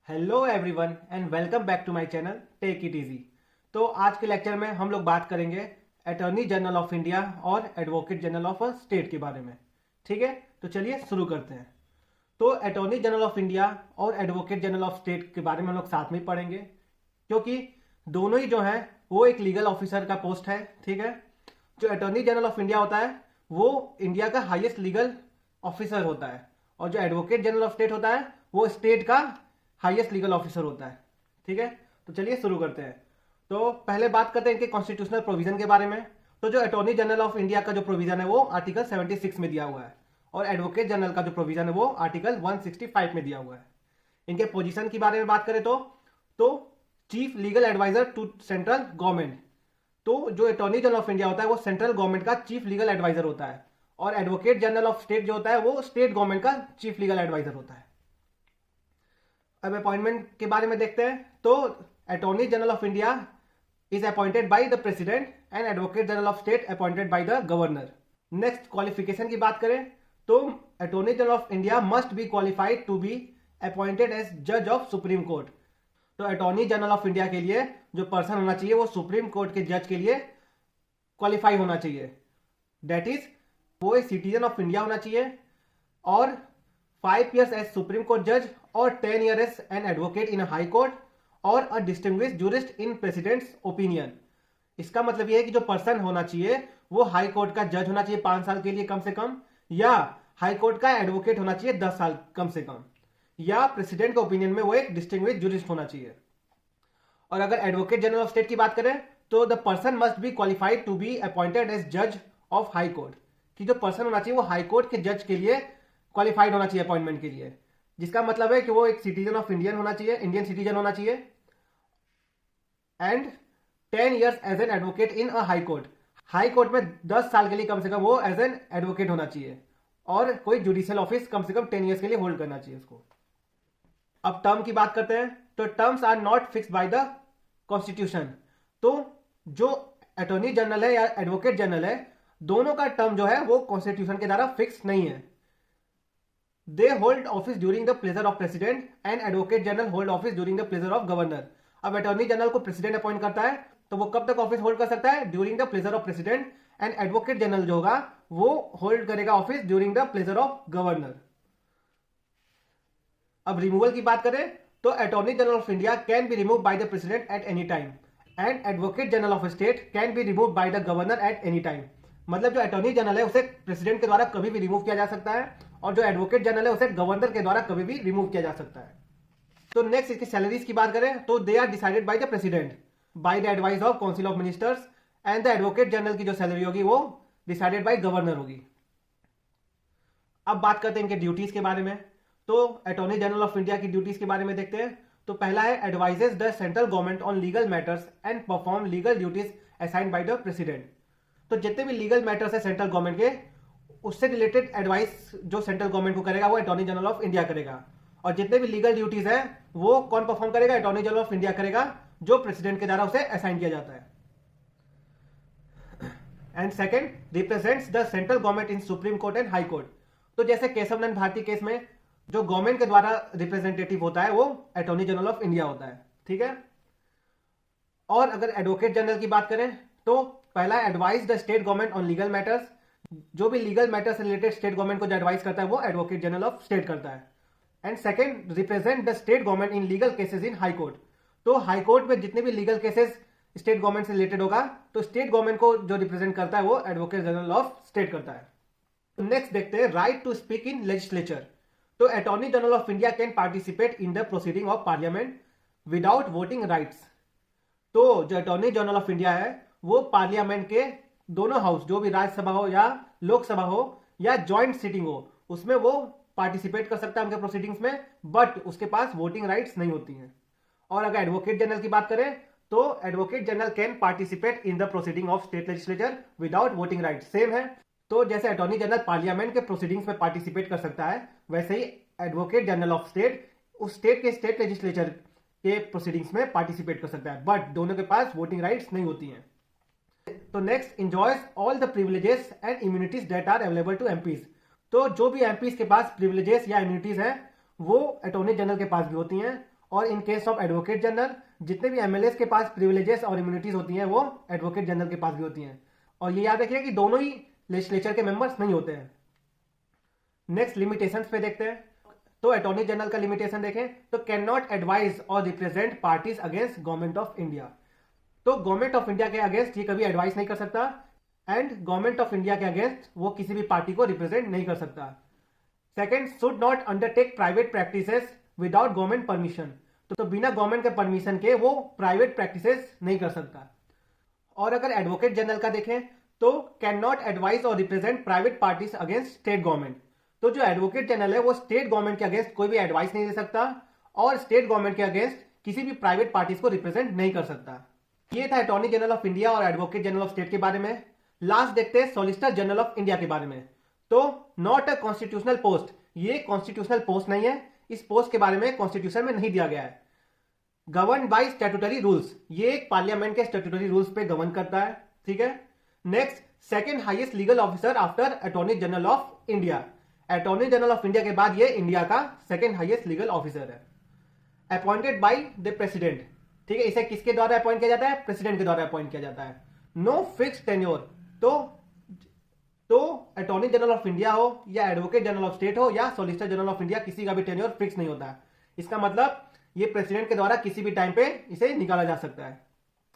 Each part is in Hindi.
Hello everyone and welcome back to my channel take it easy. तो आज के लेक्चर में हम लोग बात करेंगे अटॉर्नी जनरल ऑफ इंडिया और एडवोकेट जनरल ऑफ स्टेट के बारे में। ठीक है, तो चलिए शुरू करते हैं। तो अटॉर्नी जनरल ऑफ इंडिया और एडवोकेट जनरल ऑफ स्टेट के बारे में हम लोग साथ में ही पढ़ेंगे, क्योंकि दोनों ही जो है वो एक लीगल ऑफिसर का पोस्ट है। ठीक है, जो अटॉर्नी जनरल ऑफ इंडिया होता है वो इंडिया का हाईएस्ट लीगल ऑफिसर होता है, और जो एडवोकेट जनरल ऑफ स्टेट होता है वो स्टेट का हाईएस्ट लीगल ऑफिसर होता है। ठीक है, तो चलिए शुरू करते हैं। तो पहले बात करते हैं इनके कॉन्स्टिट्यूशनल प्रोविजन के बारे में। तो जो अटॉर्नी जनरल ऑफ इंडिया का जो प्रोविजन है वो आर्टिकल 76 में दिया हुआ है, और एडवोकेट जनरल का जो प्रोविजन है वो आर्टिकल 165 में दिया हुआ है। इनके पोजीशन के बारे में बात करें तो chief legal adviser to central government. तो जो अटॉर्नी जनरल ऑफ इंडिया होता है वो सेंट्रल गवर्नमेंट का चीफ लीगल एडवाइजर होता है, और एडवोकेट जनरल ऑफ स्टेट जो होता है वो स्टेट गवर्नमेंट का चीफ लीगल एडवाइजर होता है। अब अपॉइंटमेंट के बारे में देखते हैं। तो attorney general of India is appointed by the president and advocate general of state appointed by the governor. Next qualification की बात करें तो attorney general of India must be qualified to be appointed as जज ऑफ सुप्रीम कोर्ट। तो अटॉर्नी जनरल ऑफ इंडिया के लिए जो पर्सन होना चाहिए वो सुप्रीम कोर्ट के जज के लिए क्वालिफाई होना चाहिए। दैट इज वो एक सिटीजन ऑफ इंडिया होना चाहिए, और 5 years एज सुप्रीम कोर्ट जज, और 10 years as an advocate in high court, और a distinguished jurist in president's opinion. इसका मतलब यह है कि जो पर्सन होना चाहिए वो हाई कोर्ट का जज होना चाहिए 5 साल के लिए कम से कम, या हाई कोर्ट का एडवोकेट होना चाहिए 10 साल कम से कम, या प्रेसिडेंट के ओपिनियन में वो एक डिस्टिंग्विश्ड जूरिस्ट होना चाहिए। और अगर एडवोकेट जनरल ऑफ स्टेट की बात करें तो the person must be qualified to be appointed as जज ऑफ हाई कोर्ट। कि जो पर्सन होना चाहिए वो हाई कोर्ट के जज के लिए क्वालिफाइड होना चाहिए अपॉइंटमेंट के लिए, जिसका मतलब है कि वो एक सिटीजन ऑफ इंडियन होना चाहिए, इंडियन सिटीजन होना चाहिए, and 10 years as an advocate in a high court. High court में 10 साल के लिए कम से कम वो एज एन एडवोकेट होना चाहिए, और कोई जुडिशियल ऑफिस कम से कम 10 years के लिए होल्ड करना चाहिए उसको। अब टर्म की बात करते हैं। तो terms are not fix by the constitution. तो जो अटॉर्नी जनरल है या एडवोकेट जनरल है, दोनों का टर्म जो है वो कॉन्स्टिट्यूशन के द्वारा फिक्स नहीं है। They hold office during the pleasure of president and advocate general hold office during the pleasure of governor. अब अटॉर्नी जनरल को प्रेसिडेंट अपॉइंट करता है तो वो कब तक ऑफिस होल्ड कर सकता है? During the pleasure of president, and advocate general जो होगा वो होल्ड करेगा office during the pleasure of governor. अब रिमूवल की बात करें तो attorney general of India can be remove by the president at any time, and advocate general of state can be remove by the governor at any time. मतलब जो अटॉर्नी जनरल है उसे प्रेसिडेंट के द्वारा कभी भी रिमूव किया जा सकता है, और जो एडवोकेट जनरल है उसे गवर्नर के द्वारा कभी भी रिमूव किया जा सकता है। तो नेक्स्ट इसकी सैलरीज की बात करें तो they are decided by the president by the advice of council of ministers, and the advocate general की जो सैलरी होगी वो डिसाइडेड बाय गवर्नर होगी। अब बात करते हैं इनके ड्यूटीज के बारे में। तो अटॉर्नी जनरल ऑफ इंडिया की ड्यूटीज के बारे में देखते हैं। तो पहला है advises the central government on legal matters and perform legal duties assigned by the president. तो जितने भी लीगल मैटर्स है सेंट्रल गवर्नमेंट के, उससे रिलेटेड एडवाइस जो सेंट्रल गवर्नमेंट को करेगा वो अटॉर्नी जनरल ऑफ इंडिया करेगा, और जितने भी लीगल ड्यूटीज है वो कौन परफॉर्म करेगा? अटॉर्नी जनरल ऑफ इंडिया करेगा, जो प्रेसिडेंट के द्वारा उसे असाइन किया जाता है। And second, represents the central government in supreme court and high court. तो जैसे केशव नंद भारती केस में जो गवर्नमेंट के द्वारा रिप्रेजेंटेटिव होता है वो अटॉर्नी जनरल ऑफ इंडिया होता है। ठीक है, और अगर एडवोकेट जनरल की बात करें तो पहला advice the state government on legal matters. जो भी लीगल मैटर्स से रिलेटेड स्टेट गवर्नमेंट को जो एडवाइस करता है वो एडवोकेट जनरल ऑफ स्टेट करता है। And second, represent the state government in legal cases in high court. तो हाई कोर्ट में जितने भी लीगल केसेस स्टेट गवर्नमेंट से रिलेटेड होगा तो स्टेट गवर्नमेंट को जो रिप्रेजेंट करता है वो एडवोकेट जनरल ऑफ स्टेट करता है। नेक्स्ट देखते हैं right to speak in legislature. तो attorney general of India can participate in the proceeding of parliament without voting rights. तो जो अटॉर्नी जनरल ऑफ इंडिया है वो पार्लियामेंट के दोनों हाउस, जो भी राज्यसभा हो या लोकसभा हो या ज्वाइंट सिटिंग हो, उसमें वो पार्टिसिपेट कर सकता है उनके प्रोसीडिंग्स में, बट उसके पास वोटिंग राइट्स नहीं होती हैं। और अगर एडवोकेट जनरल की बात करें तो advocate general can participate in the proceeding of state legislature without voting rights. Same है। तो जैसे अटॉर्नी जनरल पार्लियामेंट के प्रोसीडिंग्स में पार्टिसिपेट कर सकता है, वैसे ही एडवोकेट जनरल ऑफ स्टेट उस स्टेट के स्टेट लेजिस्लेचर के प्रोसीडिंग्स में पार्टिसिपेट कर सकता है, बट दोनों के पास वोटिंग राइट्स नहीं होती हैं। तो next, enjoys all the privileges and immunities that are available to MPs. तो जो भी एमपीज के पास प्रिविलेजेस या इम्यूनिटीज हैं वो अटॉर्नी जनरल के पास भी होती हैं, और in case of advocate general जितने भी एमएलए के पास प्रिविलेजेस और इम्यूनिटीज होती हैं वो एडवोकेट जनरल के पास भी होती हैं। और ये याद रखिए कि दोनों ही लेजिस्लेचर के मेंबर्स नहीं होते हैं। नेक्स्ट लिमिटेशंस पे देखते हैं। तो अटॉर्नी जनरल का लिमिटेशन देखें तो कैन नॉट एडवाइज और represent parties against government of India. तो गवर्नमेंट ऑफ इंडिया के अगेंस्ट ये कभी एडवाइस नहीं कर सकता एंड गवर्नमेंट ऑफ इंडिया के अगेंस्ट वो किसी भी पार्टी को रिप्रेजेंट नहीं कर सकता। Second, should not undertake private practices without government permission. तो बिना गवर्नमेंट के परमिशन के वो प्राइवेट प्रैक्टिसेस नहीं कर सकता। और अगर एडवोकेट जनरल का देखें तो कैन नॉट एडवाइज और represent private parties against state government. तो जो एडवोकेट जनरल है वो स्टेट गवर्नमेंट के अगेंस्ट कोई भी एडवाइस नहीं दे सकता और स्टेट गवर्नमेंट के अगेंस्ट किसी भी प्राइवेट पार्टीज को रिप्रेजेंट नहीं कर सकता। ये था अटॉर्नी जनरल ऑफ इंडिया और एडवोकेट जनरल ऑफ स्टेट के बारे में। लास्ट देखते हैं सॉलिसिटर जनरल ऑफ इंडिया के बारे में। तो नॉट अ कॉन्स्टिट्यूशनल पोस्ट, ये कॉन्स्टिट्यूशनल पोस्ट नहीं है, इस पोस्ट के बारे में कॉन्स्टिट्यूशन में नहीं दिया गया है। गवर्न बाय स्टैट्यूटरी रूल्स, ये एक पार्लियामेंट के स्टैट्यूटरी रूल्स पे गवर्न करता है, ठीक है। Next, second highest legal officer after attorney general of India. Attorney general of India के बाद ये इंडिया का सेकंड हाईएस्ट लीगल ऑफिसर है। अपॉइंटेड बाय द प्रेसिडेंट, ठीक है, इसे किसके द्वारा अपॉइंट किया जाता है? प्रेसिडेंट के द्वारा अपॉइंट किया जाता है। नो फिक्स टेन्योर, तो अटॉर्नी जनरल ऑफ इंडिया हो या एडवोकेट जनरल ऑफ स्टेट हो या सॉलिसिटर जनरल ऑफ इंडिया, किसी का भी टेन्योर फिक्स नहीं होता है। इसका मतलब ये प्रेसिडेंट के द्वारा किसी भी टाइम पे इसे निकाला जा सकता है।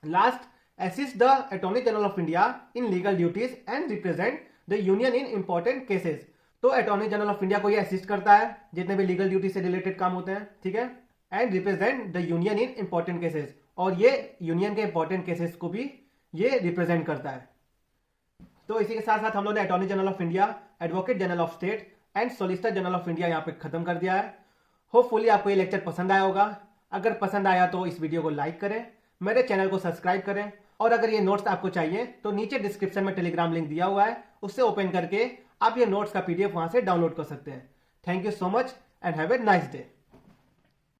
Last, assist the attorney general of India in legal duties and represent the union in important cases. तो अटॉर्नी जनरल ऑफ इंडिया को ये असिस्ट करता है जितने भी लीगल ड्यूटी से रिलेटेड काम होते हैं, ठीक है, and represent the union in important cases, और ये यूनियन के इंपॉर्टेंट केसेस को भी ये रिप्रेजेंट करता है। तो इसी के साथ साथ हम लोग ने attorney general of India, advocate general of state and solicitor general of India यहाँ पे खत्म कर दिया है। होपफुली आपको ये लेक्चर पसंद आया होगा। अगर पसंद आया तो इस वीडियो को लाइक करें, मेरे चैनल को सब्सक्राइब करें, और अगर ये नोट्स आपको चाहिए तो नीचे डिस्क्रिप्शन में टेलीग्राम लिंक दिया हुआ है, उससे ओपन करके आप ये नोट्स का PDF वहां से डाउनलोड कर सकते हैं। Thank you so much and have a nice day.